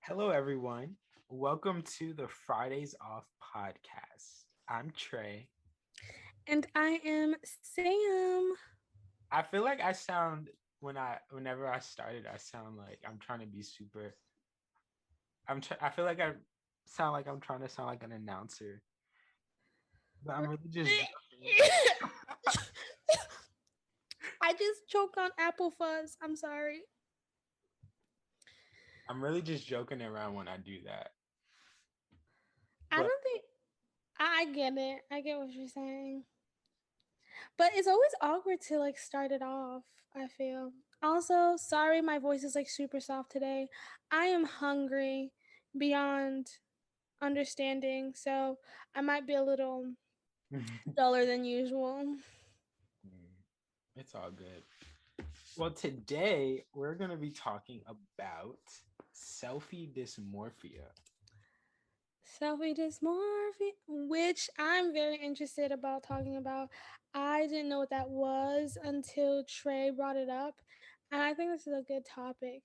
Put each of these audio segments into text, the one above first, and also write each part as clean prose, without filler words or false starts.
Hello, everyone. Welcome to the Fridays Off podcast. I'm Trey. And I am Sam. I feel like I sound whenever I started, I sound like I'm trying to be super. I feel like I sound like I'm trying to sound like an announcer, but I'm really just joking. I just choked on apple fuzz. I'm sorry. I'm really just joking around when I do that. I But don't think I get it. I get what you're saying. But it's always awkward to like start it off, I feel. Also, sorry my voice is like super soft today. I am hungry beyond understanding, so I might be a little duller than usual. it's all good. Well, today we're going to be talking about selfie dysmorphia. Selfie dysmorphia, which I'm very interested about talking about. I didn't know what that was until Trey brought it up, and I think this is a good topic.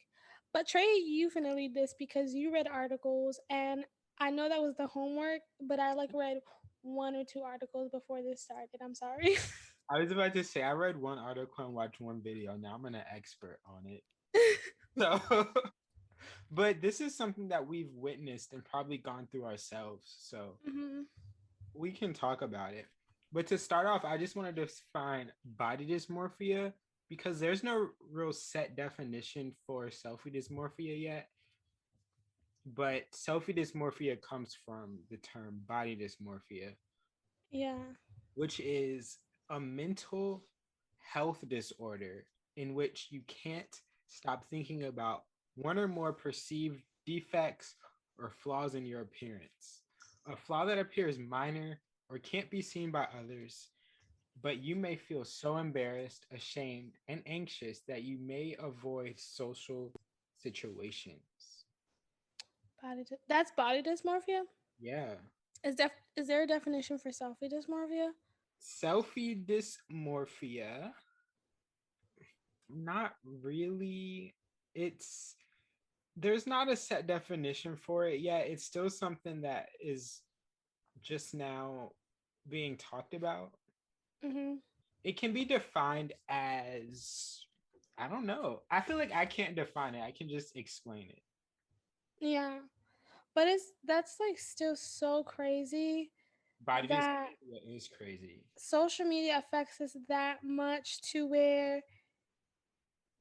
But Trey, you finna lead this because you read articles, and I know that was the homework, but I like read one or two articles before this started. I'm sorry. I was about to say I read one article and watched one video. Now I'm an expert on it. So, but this is something that we've witnessed and probably gone through ourselves. So hmm we can talk about it. But to start off, I just want to define body dysmorphia because there's no real set definition for selfie dysmorphia yet. But selfie dysmorphia comes from the term body dysmorphia, Yeah. which is a mental health disorder in which you can't stop thinking about one or more perceived defects or flaws in your appearance. A flaw that appears minor or can't be seen by others, but you may feel so embarrassed, ashamed, and anxious that you may avoid social situations. That's body dysmorphia. Yeah. Is there a definition for selfie dysmorphia? Selfie dysmorphia, not really. It's there's not a set definition for it yet. It's still something that is just now being talked about. Mm-hmm. It can be defined as I don't know. I feel like I can't define it. I can just explain it. Yeah. But it's that's like still so crazy Body that dysmorphia is crazy. social media affects us that much to where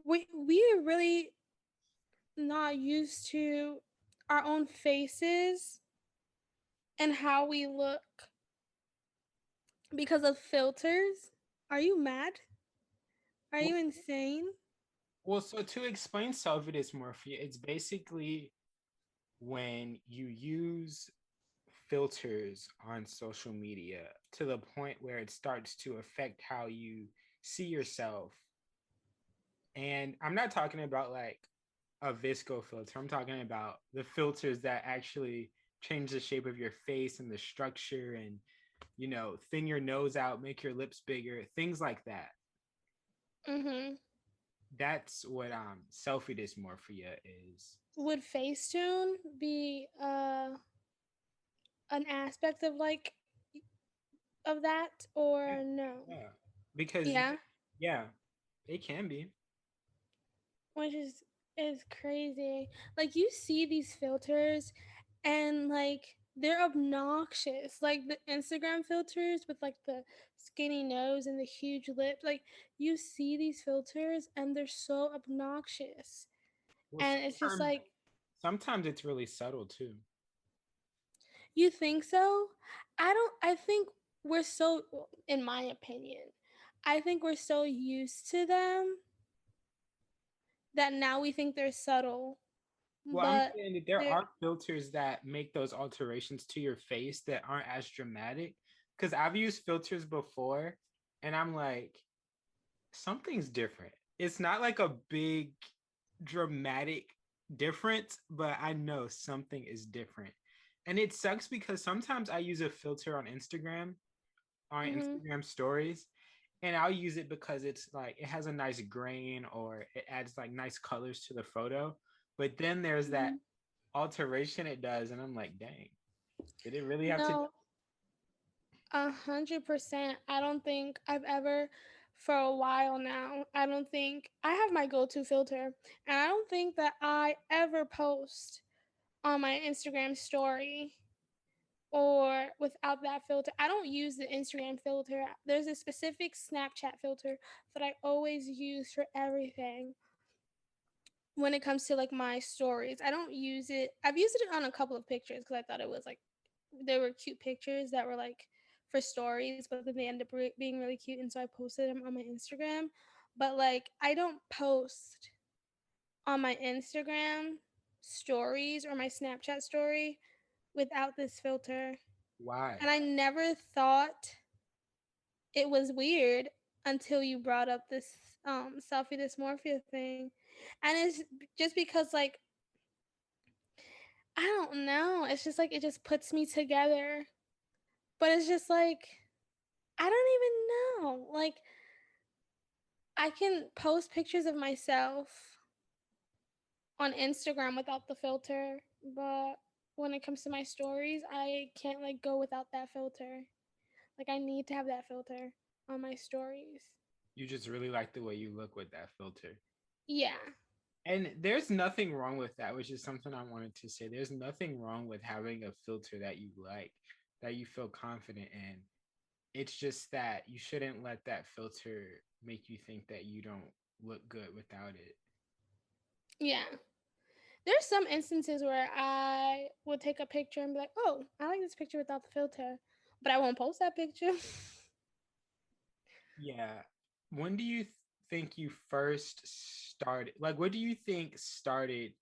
we are really not used to our own faces and how we look because of filters. Are you mad? Are Well, you insane? so to explain selfie dysmorphia, it's basically when you use filters on social media to the point where it starts to affect how you see yourself. And I'm not talking about like a visco filter. I'm talking about the filters that actually change the shape of your face and the structure and thin your nose out, make your lips bigger, things like that. Mm-hmm. That's what selfie dysmorphia is. Would Facetune be an aspect of like of that Yeah, or no? yeah. Because Yeah, yeah, it can be. which is crazy. Like you see these filters and like they're obnoxious. Like the Instagram filters with like the skinny nose and the huge lips. Like you see these filters and they're so obnoxious. Well, And it's just sometimes like sometimes it's really subtle too. you think so? I think we're so in my opinion. I think we're so used to them that now we think they're subtle. Well, I'm But saying that there they're are filters that make those alterations to your face that aren't as dramatic. Because I've used filters before, and I'm like, something's different. It's not like a big dramatic difference, but I know something is different. And it sucks because sometimes I use a filter on mhm, Instagram stories, and I'll use it because it's like it has a nice grain or it adds like nice colors to the photo. But then there's that mhm. alteration it does, and I'm like, dang, did it really have to? No, 100%. I don't think I've ever, for a while now, I don't think I have my go to filter. And I don't think that I ever post on my Instagram story or without that filter. I don't use the Instagram filter. There's a specific Snapchat filter that I always use for everything when it comes to like my stories. I don't use it. I've used it on a couple of pictures because I thought it was like they were cute pictures that were like for stories, but then they end up being really cute, and so I posted them on my Instagram. But like I don't post on my Instagram stories or my Snapchat story without this filter. Why? And I never thought it was weird until you brought up this selfie dysmorphia thing. And it's just because like I don't know, it's just like it just puts me together. But it's just like I don't even know. Like I can post pictures of myself on Instagram without the filter, but when it comes to my stories, I can't like go without that filter. Like I need to have that filter on my stories. You just really like the way you look with that filter. Yeah. And there's nothing wrong with that, which is something I wanted to say. There's nothing wrong with having a filter that you like, that you feel confident in. It's just that you shouldn't let that filter make you think that you don't look good without it. Yeah. There's some instances where I would take a picture and be like, "Oh, I like this picture without the filter," but I won't post that picture. Yeah. When do you think you first started? Like, what do you think started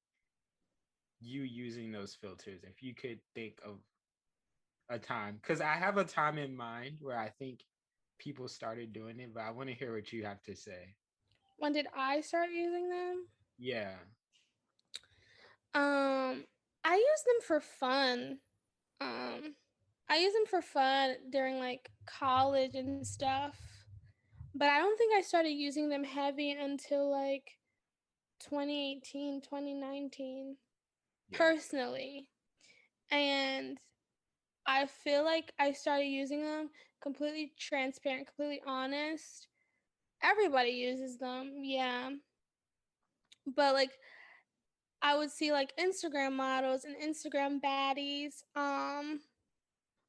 you using those filters? If you could think of a time, because I have a time in mind where I think people started doing it, but I want to hear what you have to say. When did I start using them? Yeah. I use them for fun. Um, I use them for fun during like college and stuff. But I don't think I started using them heavy until like 2018, 2019, Yeah. personally. And I feel like I started using them completely transparent, completely honest. Everybody uses them, yeah. But like I would see like Instagram models and Instagram baddies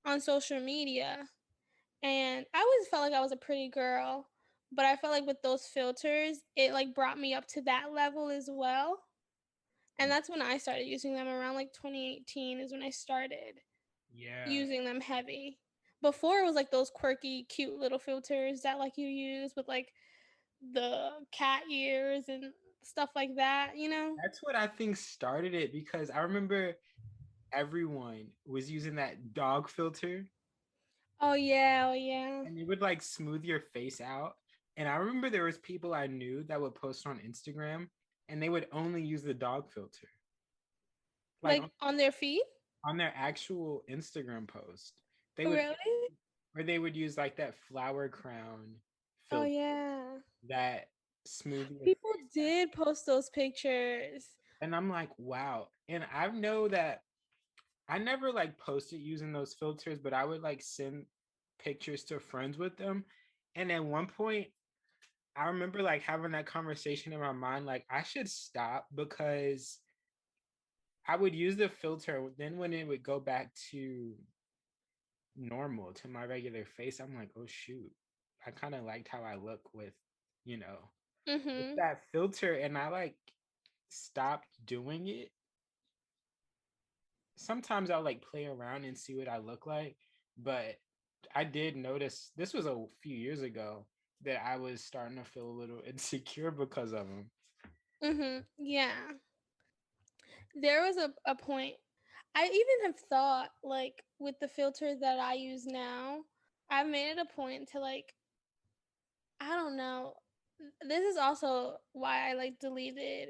on social media. And I always felt like I was a pretty girl, but I felt like with those filters, it like brought me up to that level as well. And that's when I started using them around like 2018 is when I started Yeah. using them heavy. Before it was like those quirky, cute little filters that like you use with like the cat ears and stuff like that, you know? That's what I think started it because I remember everyone was using that dog filter Oh yeah, oh yeah. and it would like smooth your face out. And I remember there was people I knew that would post on Instagram and they would only use the dog filter. Like Like on their feet? on their actual Instagram post. They would Really? or they would use like that flower crown Oh filter yeah. that smooth your People face out. did post those pictures. And I'm like, wow. And I know that I never like posted using those filters, but I would like send pictures to friends with them. And at one point, I remember like having that conversation in my mind, like I should stop because I would use the filter. Then when it would go back to normal, to my regular face, I'm like, oh shoot, I kind of liked how I look you know, with Mhm. that filter. And I like stopped doing it. Sometimes I'll like play around and see what I look like, but I did notice this was a few years ago that I was starting to feel a little insecure because of them. Mhm. Yeah. There was a point. I even have thought like with the filter that I use now, I've made it a point to like I don't know. This is also why I like deleted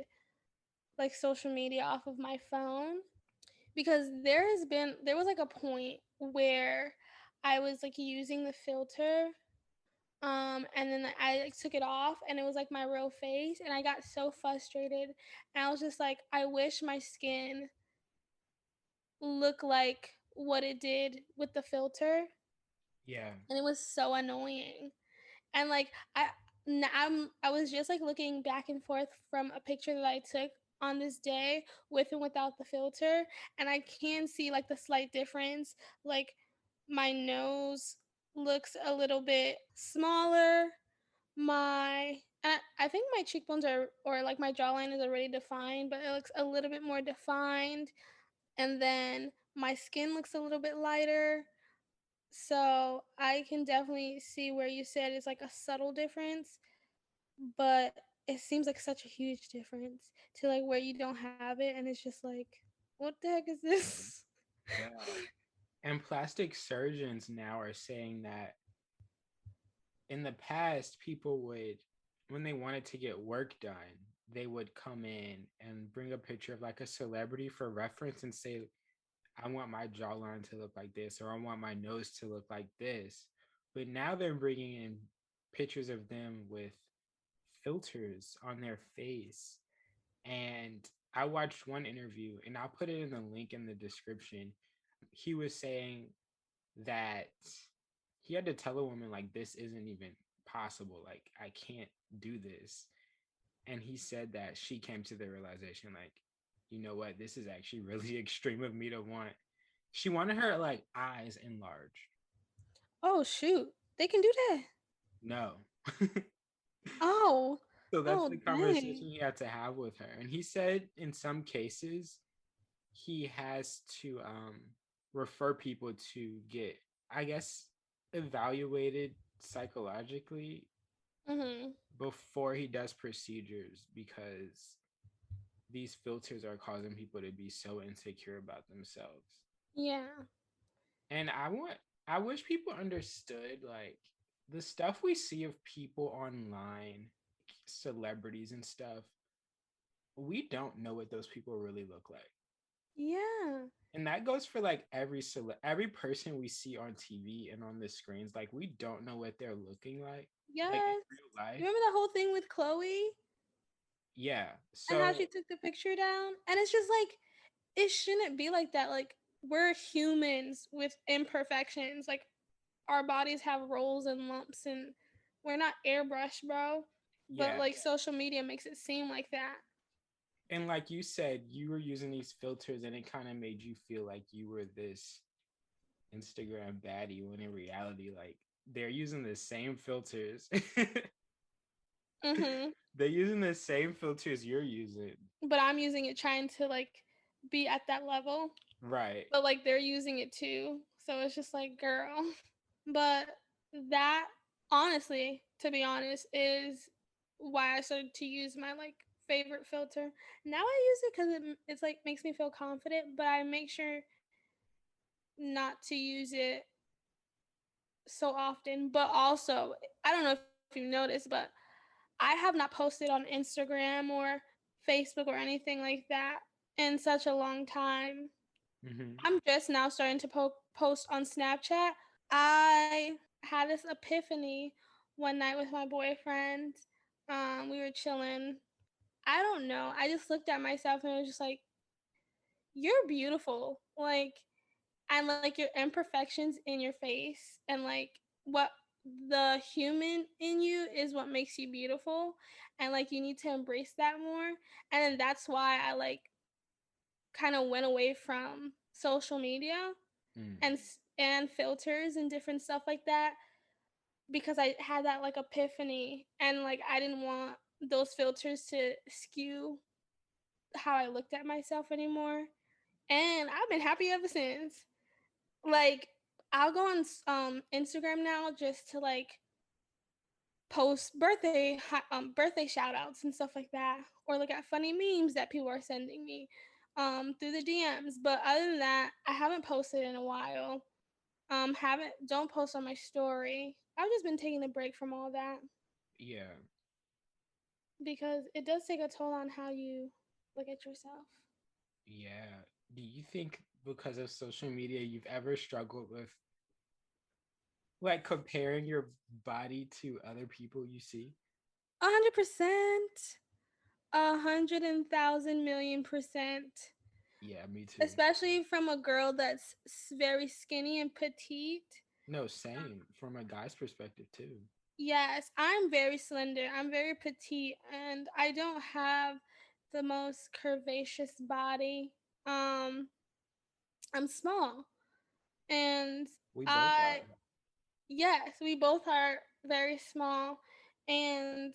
like social media off of my phone because there was like a point where I was like using the filter and then I like, took it off and it was like my real face and I got so frustrated and I was just like I wish my skin look like what it did with the filter, Yeah. and it was so annoying. And like I was just like looking back and forth from a picture that I took on this day with and without the filter, and I can see like the slight difference. Like my nose looks a little bit smaller. I think my cheekbones are, or like my jawline is already defined, but it looks a little bit more defined. And then my skin looks a little bit lighter. So I can definitely see where you said it's like a subtle difference, but it seems like such a huge difference to like where you don't have it, and it's just like, what the heck is this? Yeah. And plastic surgeons now are saying that in the past, people would, when they wanted to get work done, they would come in and bring a picture of like a celebrity for reference and say, I want my jawline to look like this, or I want my nose to look like this. But now they're bringing in pictures of them with filters on their face. And I watched one interview, and I'll put it in the link in the description. He was saying that he had to tell a woman, like, this isn't even possible. Like, I can't do this. And he said that she came to the realization, like, you know what, this is actually really extreme of me to want. She wanted her like eyes enlarged. Oh shoot, they can do that. No. Oh, So that's oh the dang. conversation he had to have with her. And he said in some cases he has to refer people to get, I guess, evaluated psychologically Mhm. before he does procedures, because these filters are causing people to be so insecure about themselves. Yeah. And I wish people understood, like, the stuff we see of people online, celebrities and stuff, we don't know what those people really look like. Yeah. And that goes for like every person we see on TV and on the screens. Like, we don't know what they're looking like in Yes. real life. Remember the whole thing with Chloe Yeah. and how So she took the picture down? And it's just like, it shouldn't be like that. Like, we're humans with imperfections. Like, our bodies have rolls and lumps, and we're not airbrushed, bro. But yeah. like, social media makes it seem like that. And like you said, you were using these filters and it kind of made you feel like you were this Instagram baddie, when in reality, like, they're using the same filters. Mm-hmm. They're using the same filters you're using. But I'm using it trying to like be at that level. Right. But like, they're using it too. So it's just like, girl. But that, honestly, to be honest, is why I started to use my like favorite filter. Now I use it because it's like makes me feel confident, but I make sure not to use it so often. But also, I don't know if you've noticed, but I have not posted on Instagram or Facebook or anything like that in such a long time. Mm-hmm. I'm just now starting to post on Snapchat. I had this epiphany one night with my boyfriend. We were chilling. I don't know. I just looked at myself and was just like, "You're beautiful." Like, and like your imperfections in your face, and like what the human in you is what makes you beautiful, and like you need to embrace that more. And then that's why I like kind of went away from social media Mm. and filters and different stuff like that, because I had that like epiphany, and like I didn't want those filters to skew how I looked at myself anymore. And I've been happy ever since. Like, I'll go on Instagram now just to like post birthday shout outs and stuff like that, or look at funny memes that people are sending me through the DMs. But other than that, I haven't posted in a while. Haven't Don't post on my story. I've just been taking a break from all that Yeah. because it does take a toll on how you look at yourself. Yeah. Do you think because of social media you've ever struggled with, like, comparing your body to other people you see? 100%. 100,000,000,000%. Yeah, me too. especially from a girl that's very skinny and petite. No, same from a guy's perspective too. Yes, I'm very slender. I'm very petite, and I don't have the most curvaceous body. Um, I'm small, and We both I are. yes, we both are very small. And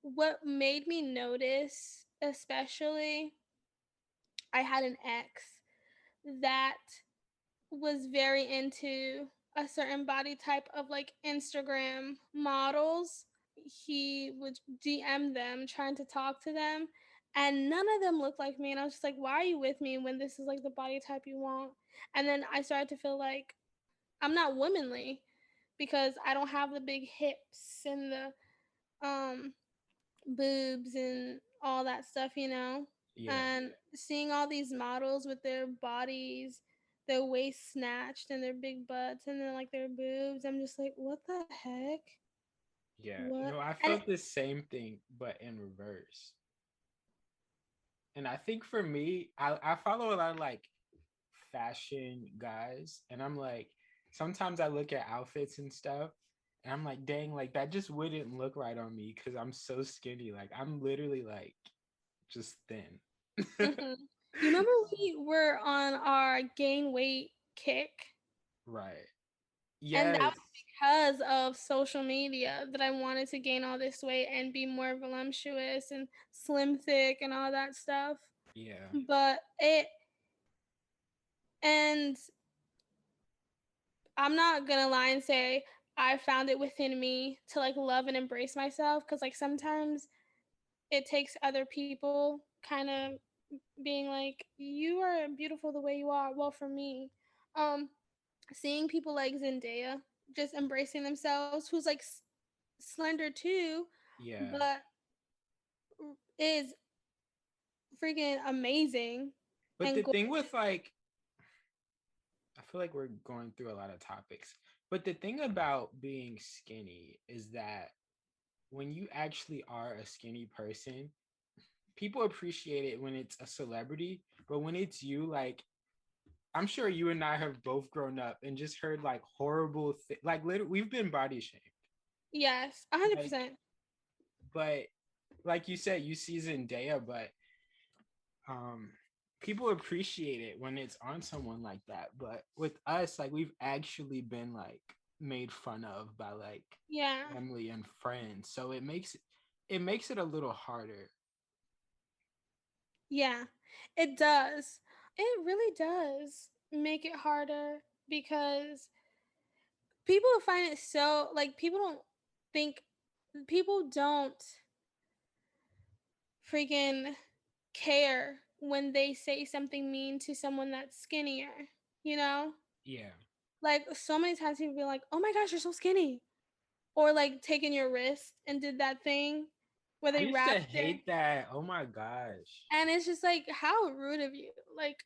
what made me notice, especially, I had an ex that was very into a certain body type of like Instagram models. He would DM them trying to talk to them, and none of them looked like me. And I was just like, why are you with me when this is like the body type you want? And then I started to feel like I'm not womanly because I don't have the big hips and the boobs and all that stuff. Yeah, And seeing all these models with their bodies, their waist snatched and their big butts and then like their boobs, I'm just like, what the heck? yeah. What? No, I And felt the same thing, but in reverse. And I think for me, I follow a lot of like fashion guys, and I'm like, sometimes I look at outfits and stuff, and I'm like, dang, like that just wouldn't look right on me because I'm so skinny. Like I'm literally like just thin. mhm. You remember we were on our gain weight kick? Right. And that Yes. was because of social media that I wanted to gain all this weight and be more voluptuous and slim thick and all that stuff. Yeah. But it and I'm not gonna lie and say I found it within me to like love and embrace myself because like sometimes it takes other people kind of being like you are beautiful the way you are. Well, for me, um, seeing people like Zendaya just embracing themselves, who's like slender too, Yeah. but is freaking amazing But and the gorgeous. thing with like, I feel like we're going through a lot of topics. But the thing about being skinny is that when you actually are a skinny person, people appreciate it when it's a celebrity. But when it's you, like, I'm sure you and I have both grown up and just heard like horrible, like, literally, we've been body shamed. Yes, Like, 100%. but like you said, you see Zendaya, but um people appreciate it when it's on someone like that, but with us, like, we've actually been like made fun of by like Yeah, family and friends, so it makes it a little harder. yeah, it does. It really does make it harder because people find it so like think people don't freaking care when they say something mean to someone that's skinnier, you know? Yeah, Like so many times people be like, "Oh my gosh, you're so skinny." Or like taking your wrist and did that thing where I they used to wrapped their hate that. Oh my gosh. and it's just like how rude of you. Like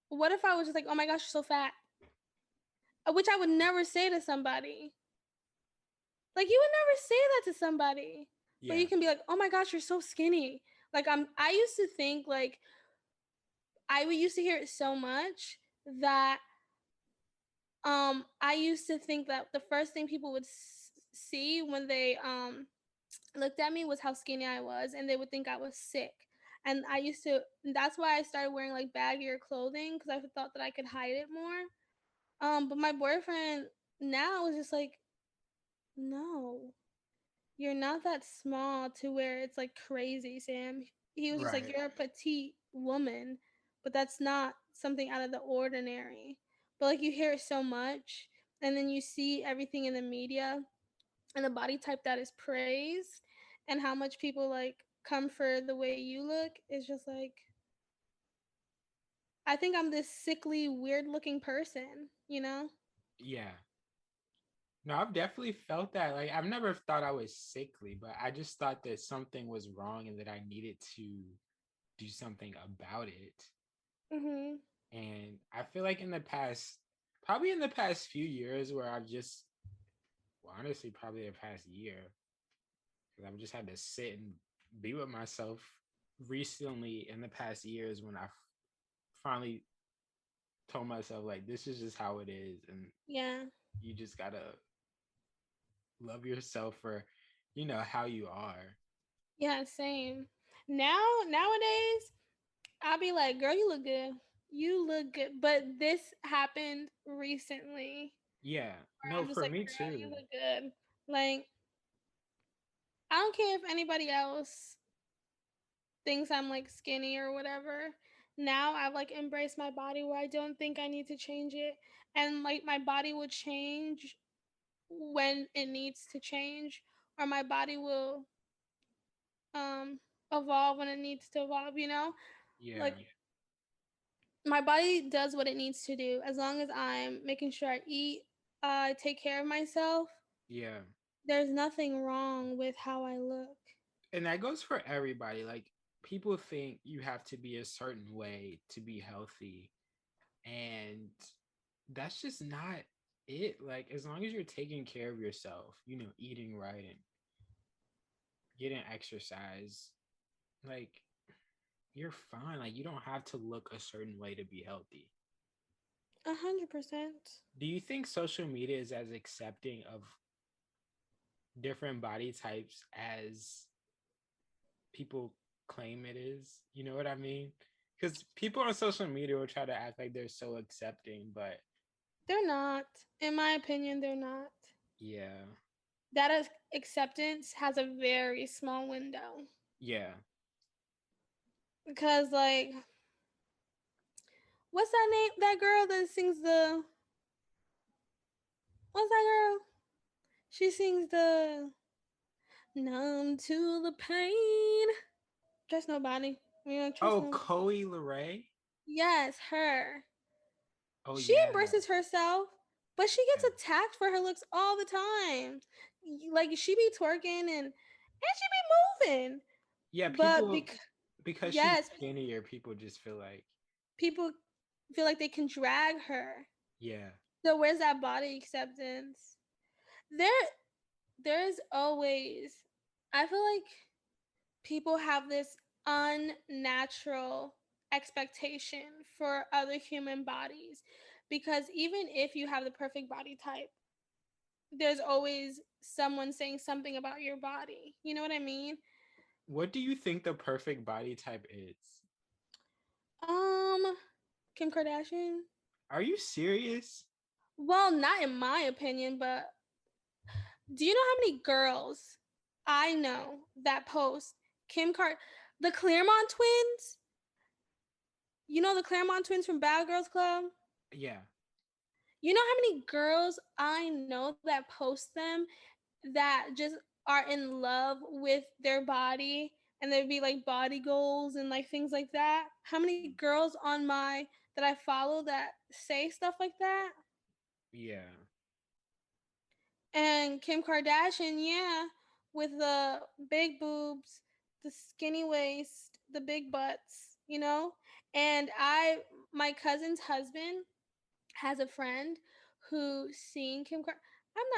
what if I was just like, "Oh my gosh, you're so fat." Which I would never say to somebody. Like you would never say that to somebody. But Yeah, you can be like, "Oh my gosh, you're so skinny." I used to think like I would used to hear it so much that I used to think that the first thing people would see when they looked at me was how skinny I was, and they would think I was sick. And that's why I started wearing like baggier clothing because I thought that I could hide it more. But my boyfriend now is just like, no, you're not that small to where it's like crazy, Sam. He was just like, right. you're a petite woman, but that's not something out of the ordinary. But like you hear it so much, and then you see everything in the media and the body type that is praised, and how much people like come for the way you look is just like, I think I'm this sickly, weird looking person, you know? Yeah. No, I've definitely felt that. Like, I've never thought I was sickly, but I just thought that something was wrong and that I needed to do something about it. Mhm. And I feel like probably in the past few years, where I've just, well, honestly, probably the past year, because I've just had to sit and be with myself recently in the past years when I've finally told myself like this is just how it is, and Yeah. you just gotta love yourself for, how you are. Yeah, same. Nowadays, I'll be like, girl, you look good. You look good. But this happened recently. Yeah. Where No, I'm just for like, me girl, too. you look good. Like, I don't care if anybody else thinks I'm like skinny or whatever. Now I've like embraced my body where I don't think I need to change it. And like my body will change when it needs to change, or my body will um evolve when it needs to evolve, you know? Yeah. Like my body does what it needs to do as long as I'm making sure I eat, take care of myself. Yeah. There's nothing wrong with how I look. And that goes for everybody. Like people think you have to be a certain way to be healthy, and that's just not it. Like as long as you're taking care of yourself, eating right and getting exercise, like you're fine. Like you don't have to look a certain way to be healthy. 100%. Do you think social media is as accepting of different body types as people claim it is? You know what I mean? Because people on social media will try to act like they're so accepting, but They're not. In my opinion, they're not. yeah, That acceptance has a very small window. yeah. Because, like, what's that name? That girl that sings the. What's that girl? She sings the. Numb to the pain. Trust nobody. We don't trust Oh, nobody. Chloe Leray. Yes, her. Oh She yeah, embraces herself, but she gets yeah, attacked for her looks all the time. Like, she be twerking and she be moving. yeah. But Because she's yes, skinnier, people just feel like people feel like they can drag her. yeah, So where's that body acceptance? There there's always, I feel like people have this unnatural expectation for other human bodies, because even if you have the perfect body type, there's always someone saying something about your body. You know what I mean? what do you think the perfect body type is? Um, Kim Kardashian. Are you serious? Well, not in my opinion, but do you know how many girls I know that post Kim Card the Claremont twins? You know the Claremont twins from Bad Girls Club? Yeah, You know how many girls I know that post them that just are in love with their body, and there'd be like body goals and like things like that? How many girls on my that I follow that say stuff like that? yeah. And Kim Kardashian, yeah, with the big boobs, the skinny waist, the big butts, you know? And my cousin's husband has a friend who seen I'm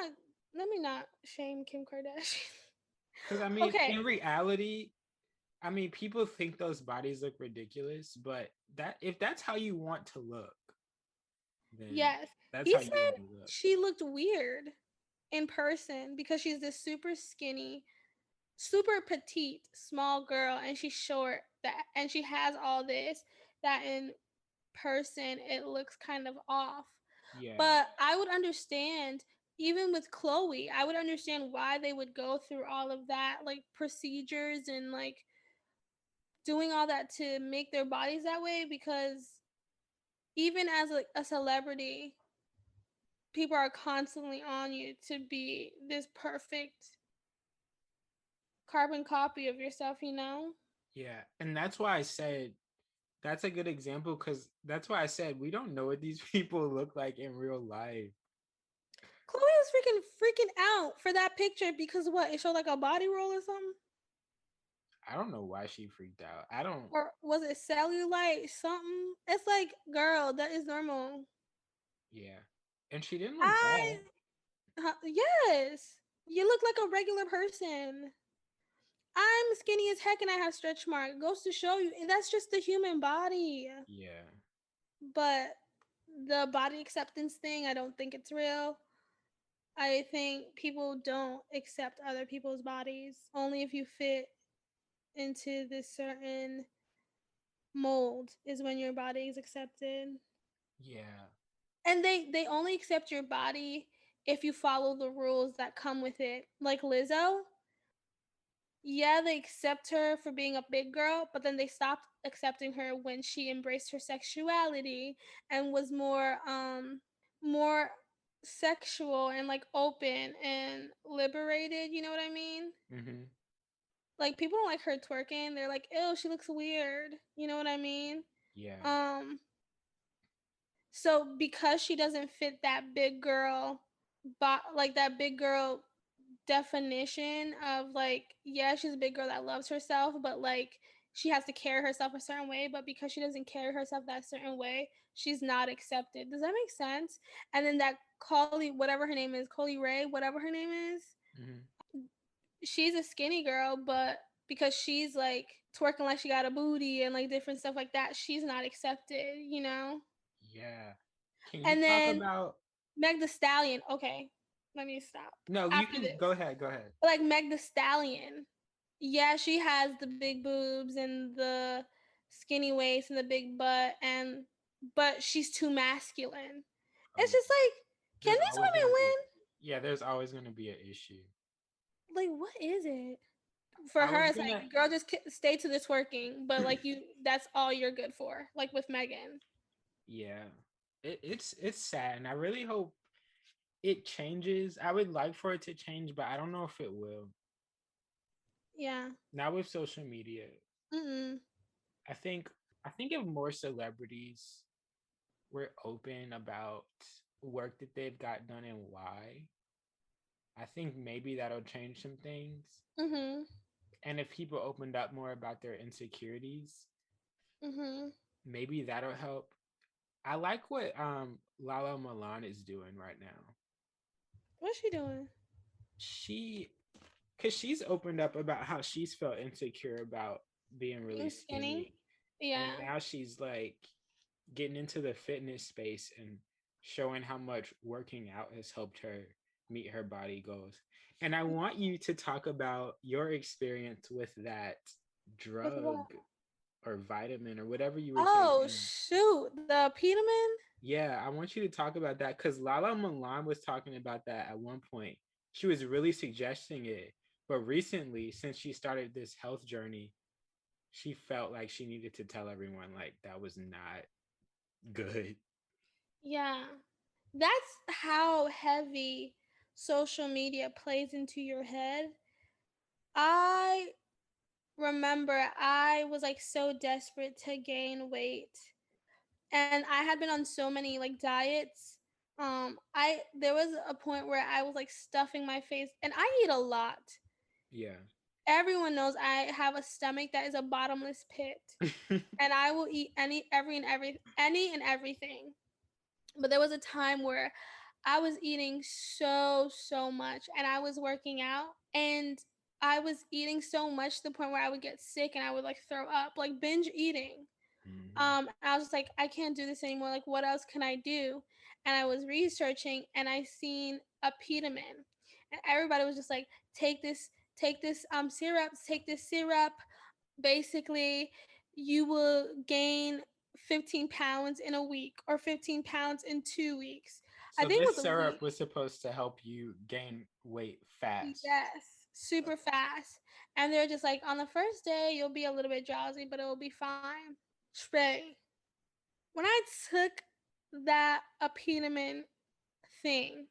not, let me not shame Kim Kardashian. Because I mean, Okay, in reality, I mean, people think those bodies look ridiculous, but that if that's how you want to look, then yes. that's He how you want said to look. she looked weird in person because she's this super skinny, super petite, small girl, and she's short, that and she has all this, that in person it looks kind of off. Yeah. But I would understand, even with Chloe, I would understand why they would go through all of that, like procedures and like doing all that to make their bodies that way, because even as like a celebrity, people are constantly on you to be this perfect carbon copy of yourself, you know? Yeah. And that's why I said that's a good example because that's why I said we don't know what these people look like in real life. Chloe was freaking out for that picture because what? It showed like a body roll or something? I don't know why she freaked out. I don't, Or was it cellulite something? It's like, girl, that is normal. yeah. And she didn't look I bad. yes. You look like a regular person. I'm skinny as heck and I have stretch mark. Goes to show you, and that's just the human body. Yeah. but the body acceptance thing, I don't think it's real. I think people don't accept other people's bodies only if you fit into this certain mold is when your body is accepted. Yeah. And they only accept your body if you follow the rules that come with it. Like Lizzo, yeah, they accept her for being a big girl, but then they stopped accepting her when she embraced her sexuality and was more sexual and like open and liberated, you know what I mean? Mm-hmm. Like people don't like her twerking. They're like, "Ew, she looks weird." You know what I mean? Yeah. Um so because she doesn't fit that big girl like that big girl definition of like, yeah, she's a big girl that loves herself, but like she has to carry herself a certain way, but because she doesn't carry herself that certain way, she's not accepted. Does that make sense? And then that Coley, whatever her name is, Coley Ray, whatever her name is, Mm-hmm. she's a skinny girl, but because she's like twerking like she got a booty and like different stuff like that, she's not accepted, you know? Yeah. Can you And talk then about? Meg the Stallion, okay, let me stop No, you after can go this. ahead. Go ahead. Like Meg the Stallion, yeah, she has the big boobs and the skinny waist and the big butt, and but she's too masculine. Oh It's yeah. just like, can There's these always gonna women be. Yeah, there's always gonna be an issue. win? Like, what is it? For I her, was it's gonna. like, girl, just stay to this working, but like that's all you're good for. Like with Megan. Yeah. It's sad, and I really hope it changes. I would like for it to change, but I don't know if it will. Yeah. Not with social media. Mm-mm. I think I think if more celebrities were open about work that they've got done and why, I think maybe that'll change some things. Mm-hmm. And if people opened up more about their insecurities, Mm-hmm. maybe that'll help. I like what Lala Milan is doing right now. What's she doing? She Cause she's opened up about how she's felt insecure about being really Being skinny? skinny. And Yeah. now she's like getting into the fitness space and showing how much working out has helped her meet her body goals. And I want you to talk about your experience with that With what? drug or vitamin or whatever you were Oh taking. shoot, the Peterman. Yeah, I want you to talk about that because Lala Milan was talking about that at one point. She was really suggesting it. But recently, since she started this health journey, she felt like she needed to tell everyone like that was not good. Yeah. That's how heavy social media plays into your head. I remember I was like so desperate to gain weight, and I had been on so many like diets. I there was a point where I was like stuffing my face, and I eat a lot. Yeah. Everyone knows I have a stomach that is a bottomless pit, and I will eat any and everything. But there was a time where I was eating so much, and I was working out, and I was eating so much to the point where I would get sick and I would like throw up, like binge eating. Mhm. I was just like, I can't do this anymore. Like, what else can I do? And I was researching, and I seen a Peterman, and everybody was just like, take this syrup, take this syrup. Basically, you will gain 15 pounds in a week or 15 pounds in 2 weeks. I So think it this was a syrup week. was supposed to help you gain weight fast. Yes, super fast. And they're just like, on the first day, you'll be a little bit drowsy, but it will be fine. Spray. When I took that Epinephrine thing,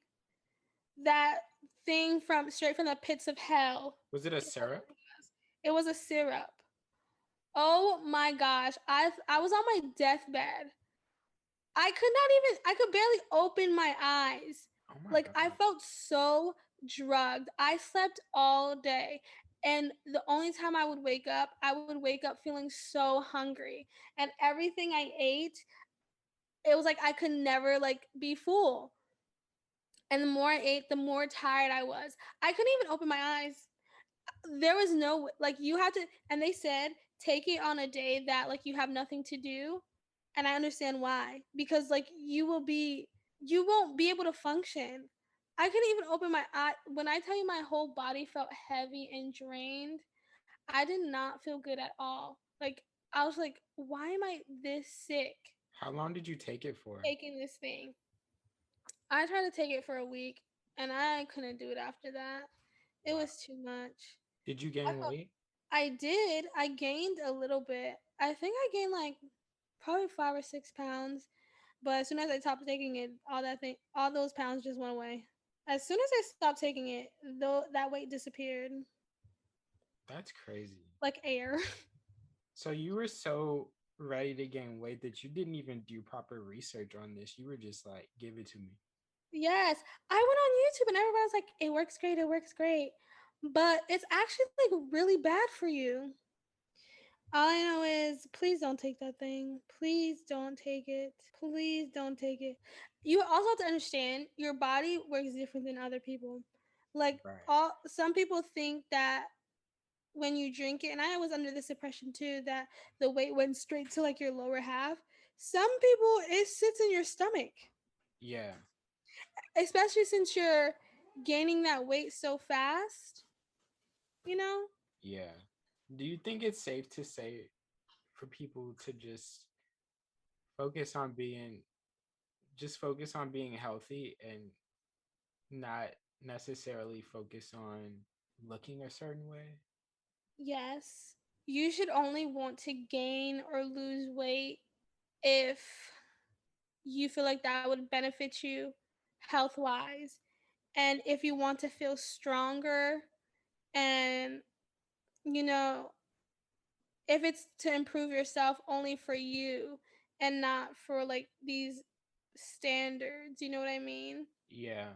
that thing from straight from the pits of hell, Was it a is what syrup? it was. It was a syrup. Oh my gosh. I was on my deathbed. I could barely open my eyes. Oh my Like god. I felt so drugged. I slept all day. And the only time I would wake up feeling so hungry. And everything I ate, it was like I could never like be full. And the more I ate, the more tired I was. I couldn't even open my eyes. There was no like you had to, and they said take it on a day that like you have nothing to do. and I understand why. Because like you won't be able to function. I couldn't even open my eye when I tell you my whole body felt heavy and drained. I did not feel good at all. Like I was like, why am I this sick How long did you take it for? taking this thing? I tried to take it for a week and I couldn't do it after that. It Wow. was too much. Did you I gain felt weight? I did. I gained a little bit. I think I gained like probably 5 or 6 pounds. But as soon as I stopped taking it, all those pounds just went away. As soon as I stopped taking it, though, that weight disappeared That's crazy. like air. So you were so ready to gain weight that you didn't even do proper research on this. You were just like, give it to me. Yes, I went on YouTube and everyone's like, "It works great. It works great," but it's actually like really bad for you. All I know is, please don't take that thing. Please don't take it. Please don't take it. You also have to understand your body works different than other people. Like Right. all some people think that when you drink it, and I was under this impression too that the weight went straight to like your lower half. Some people it sits in your stomach, Yeah. especially since you're gaining that weight so fast, you know? Yeah. Do you think it's safe to say for people to focus on being focus on being healthy and not necessarily focus on looking a certain way? Yes. You should only want to gain or lose weight if you feel like that would benefit you health wise. And if you want to feel stronger and, you know, if it's to improve yourself only for you and not for like these standards, you know what I mean? Yeah.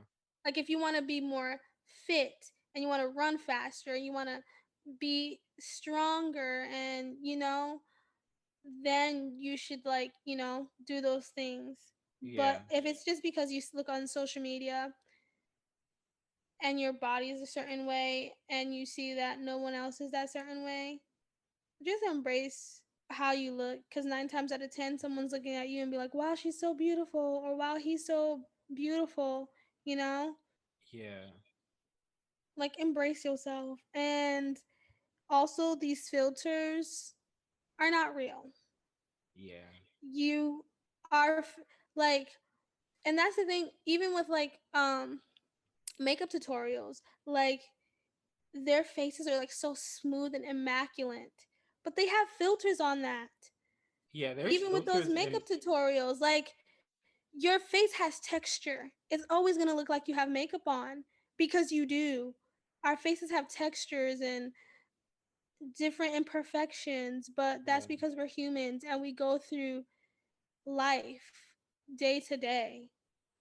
Like if you want to be more fit and you want to run faster, you want to be stronger and, then you should like, do those things. But Yeah. if it's just because you look on social media and your body is a certain way and you see that no one else is that certain way, just embrace how you look because 9 times out of 10 someone's looking at you and be like, wow, she's so beautiful, or wow, he's so beautiful, you know Yeah. like embrace yourself. And also these filters are not real. Yeah. You are like, and that's the thing, even with like makeup tutorials, like their faces are like so smooth and immaculate, but they have filters on that. Yeah, there's Even with those filters in. makeup tutorials, like your face has texture. It's always going to look like you have makeup on because you do. Our faces have textures and different imperfections, but that's Yeah. because we're humans and we go through life day to day.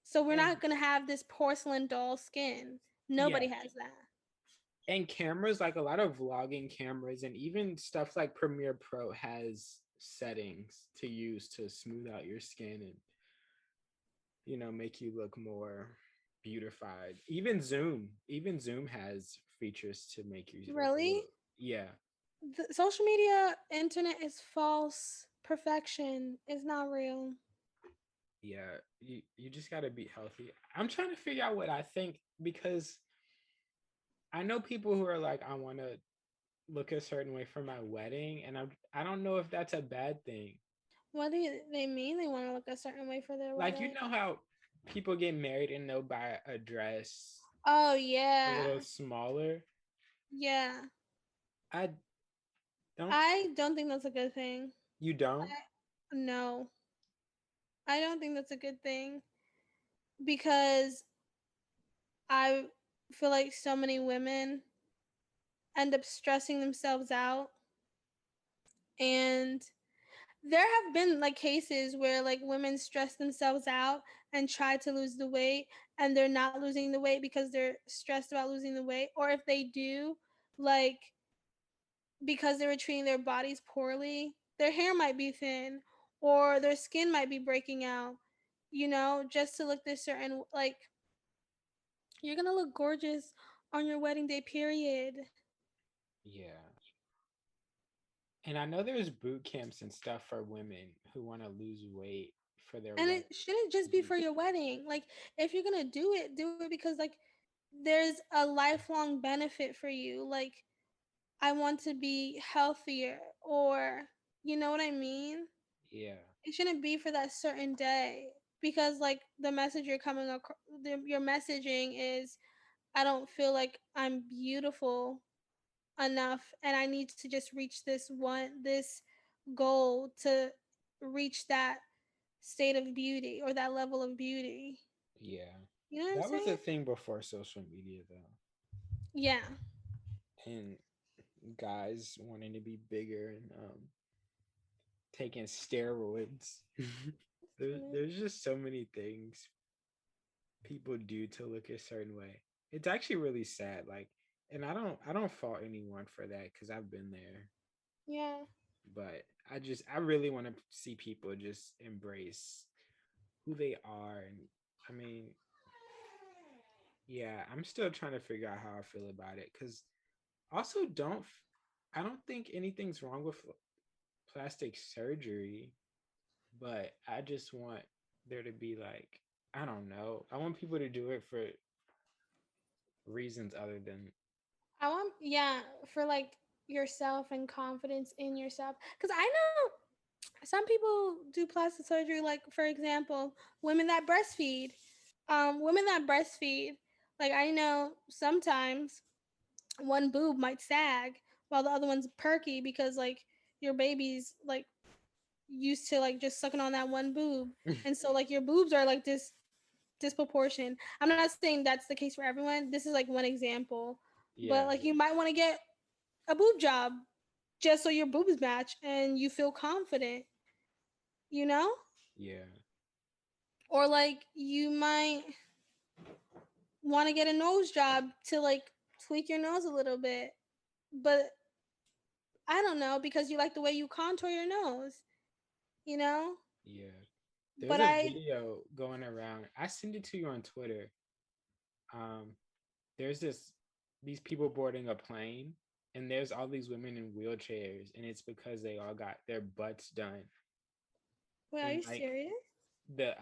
So we're And not going to have this porcelain doll skin. yeah, Nobody has that. and cameras, like a lot of vlogging cameras and even stuff like Premiere Pro has settings to use to smooth out your skin and make you look more beautified. Even Zoom has features to make you look a Really? little. Yeah. The social media internet is false. Perfection is not real. Yeah, you just got to be healthy. I'm trying to figure out what I think because I know people who are like, I want to look a certain way for my wedding, and I don't know if that's a bad thing. What do they mean? They want to look a certain way for their Like, wedding? how people get married and they'll buy a dress Oh a little yeah, smaller. yeah. I don't. I don't think that's a good thing. You don't? No, I don't think that's a good thing because I feel like so many women end up stressing themselves out, and there have been like cases where like women stress themselves out and try to lose the weight and they're not losing the weight because they're stressed about losing the weight, or if they do, like because they were treating their bodies poorly, their hair might be thin or their skin might be breaking out, just to look this certain, like you're gonna look gorgeous on your wedding day period. Yeah. And I know there's boot camps and stuff for women who want to lose weight for their And wedding. it shouldn't just be for your wedding. Like, if you're gonna do it because like there's a lifelong benefit for you. Like, I want to be healthier, or you know what I mean? Yeah, It shouldn't be for that certain day because like the message you're coming across, your messaging is, I don't feel like I'm beautiful enough, and I need to just reach this goal to reach that state of beauty or that level of beauty. yeah. You know what I'm That was a saying? thing before social media, though. Yeah. And guys wanting to be bigger and taking steroids. There's just so many things people do to look a certain way. It's actually really sad. Like, and I don't fault anyone for that because I've been there. Yeah. But I really want to see people just embrace who they are. And I mean, yeah, I'm still trying to figure out how I feel about it because also I don't think anything's wrong with plastic surgery, but I just want there to be like, I don't know. I want people to do it for reasons other than I want, yeah, for like yourself and confidence in yourself. Because I know some people do plastic surgery, like, for example, women that breastfeed. Women that breastfeed, like, I know sometimes one boob might sag while the other one's perky because, like, your baby's, like, used to, like, just sucking on that one boob. And so, like, your boobs are, like, this disproportion. I'm not saying that's the case for everyone. This is like one example. But yeah, like you might want to get a boob job just so your boobs match and you feel confident, you know? yeah, Or like you might want to get a nose job to like tweak your nose a little bit. But I don't know because you like the way you contour your nose, you know? yeah. There's But a I video going around. I sent it to you on Twitter. Um, there's these people boarding a plane, and there's all these women in wheelchairs, and it's because they all got their butts done. wait, are And you like serious? the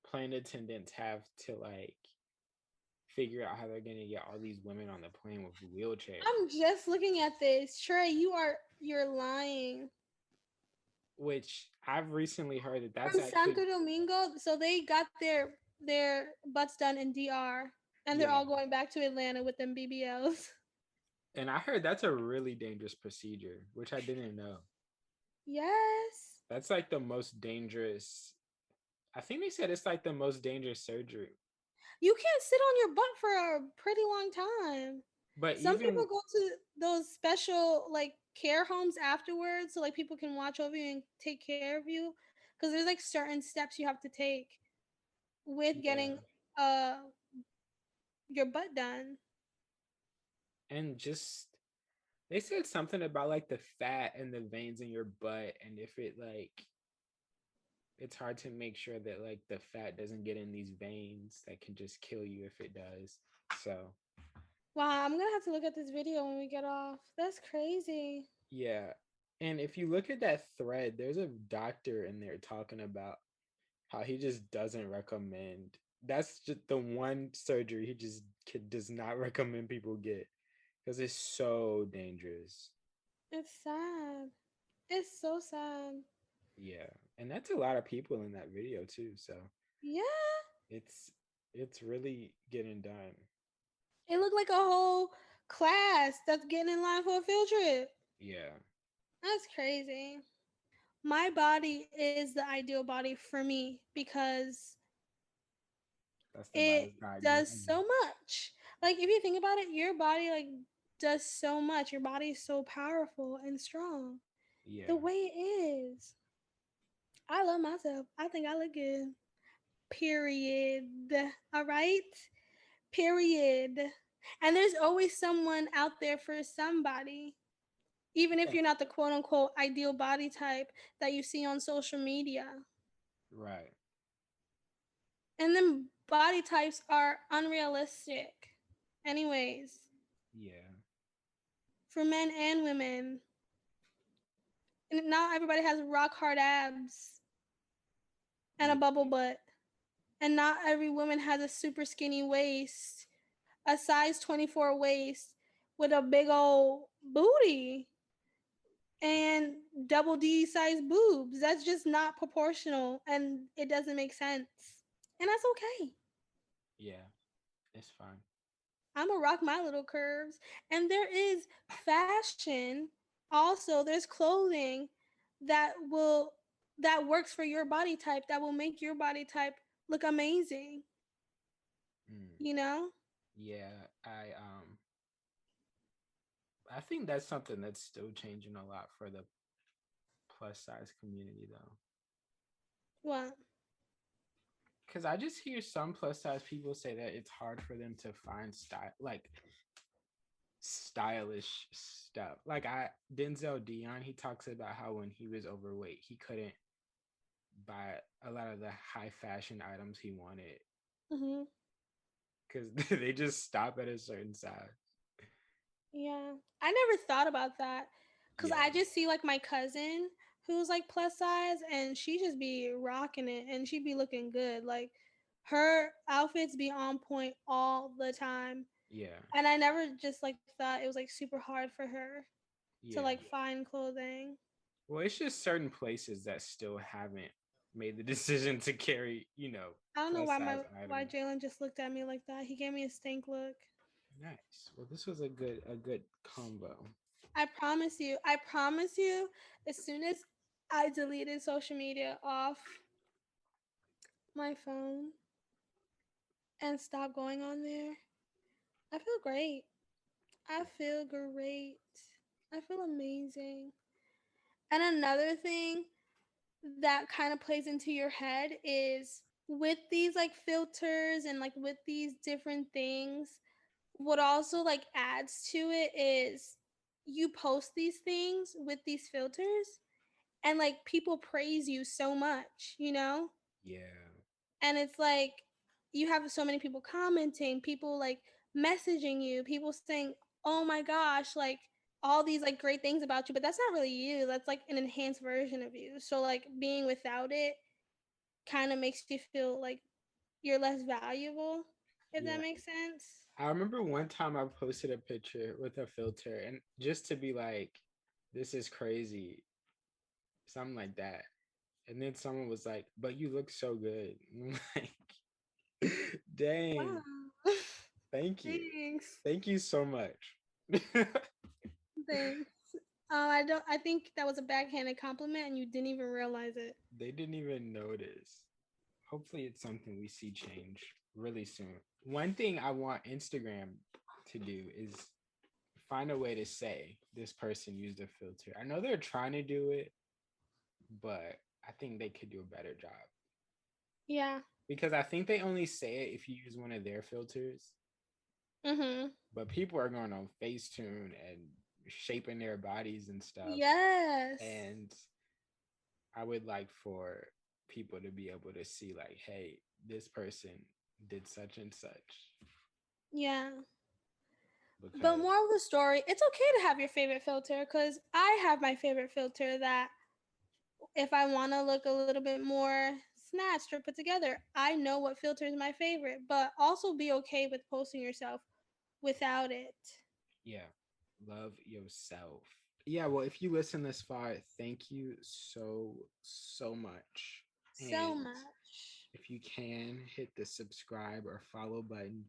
plane attendants have to like figure out how they're gonna get all these women on the plane with I'm wheelchairs. just looking at this. Trey, you're lying. Which I've recently heard that that's From actually Santo Domingo. So they got their butts done in DR, and they're yeah. all going back to Atlanta with them BBLs. And I heard that's a really dangerous procedure, which I didn't know. Yes, That's like the most dangerous. I think they said it's like the most dangerous surgery. you can't sit on your butt for a pretty long time. But Some people even go to those special like care homes afterwards, so like people can watch over you and take care of you. Because there's like certain steps you have to take with yeah, getting uh your butt done. and just they said something about like the fat and the veins in your butt, and if it like it's hard to make sure that like the fat doesn't get in these veins that can just kill you if it does. So Wow, I'm gonna have to look at this video when we get off. That's crazy. yeah. And if you look at that thread, there's a doctor in there talking about how he just doesn't recommend. That's just the one surgery he just does not recommend people get because it's so dangerous. It's sad. It's so sad. Yeah, and that's a lot of people in that video too. So Yeah. it's it's really getting done. It looked like a whole class that's getting in line for a field trip. Yeah, That's crazy. My body is the ideal body for me because that's the it body God does made. so much. Like if you think about it, your body like does so much. Your body is so powerful and strong. The Yeah, way it is. I love myself. I think I look good. Period. All right? Period. And there's always someone out there for somebody, even if yeah, you're not the quote unquote ideal body type that you see on social media. right. And then body types are unrealistic, anyways, Yeah, for men and women. And not everybody has rock hard abs and a Yeah. bubble butt. And not every woman has a super skinny waist, a size 24 waist with a big old booty and double D size boobs. That's just not proportional and it doesn't make sense. And that's okay. Yeah. It's fine. I'm gonna rock my little curves. And there is fashion. Also, there's clothing that will that works for your body type that will make your body type look amazing. Mm. You know? Yeah. I think that's something that's still changing a lot for the plus size community though. What? Cause I just hear some plus size people say that it's hard for them to find style like stylish stuff. Like I Denzel Dion, he talks about how when he was overweight, he couldn't buy a lot of the high fashion items he wanted Hmm. because they just stop at a certain size. Yeah. I never thought about that. Cause Yeah, I just see like my cousin who's like plus size and she just be rocking it and she be looking good. Like her outfits be on point all the time. yeah, And I never just like thought it was like super hard for her to yeah. like find clothing. Well, it's just certain places that still haven't made the decision to carry, I don't know plus size why items. Jalen just looked at me like that. He gave me a stink look. Nice. Well, this was a good combo. I promise you, as soon as I deleted social media off my phone and stopped going on there, I feel great. I feel great. I feel amazing. And another thing that kind of plays into your head is with these like filters and like with these different things, what also like adds to it is you post these things with these filters and like people praise you so much, you know? Yeah, And it's like you have so many people commenting, people like messaging you, people saying, "Oh my gosh, like all these like great things about you," but that's not really you. That's like an enhanced version of you. So like being without it kind of makes you feel like you're less valuable, if that yeah. makes sense. I remember one time I posted a picture with a filter, and just to be like, "This is crazy," something like that. And then someone was like, "But you look so good." And I'm like, "Dang, Wow. thank you, Thanks. thank you so much." Thanks. I don't. I think that was a backhanded compliment, and you didn't even realize it. They didn't even notice. Hopefully, it's something we see change really soon. One thing I want Instagram to do is find a way to say this person used a filter. I know they're trying to do it, but I think they could do a better job Yeah. because I think they only say it if you use one of their filters. Mhm. But people are going on Facetune and shaping their bodies and stuff. Yes. And I would like for people to be able to see, like, hey, this person did such and such. Yeah. But Because, more of the story, it's okay to have your favorite filter because I have my favorite filter that if I want to look a little bit more snatched or put together, I know what filter is my favorite. But also be okay with posting yourself without it. yeah, love yourself. Yeah, well, if you listen this far, thank you so, so much. So And much. if you can, hit the subscribe or follow button.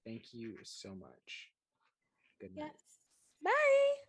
Thank you so much. Good night. Yes. Bye.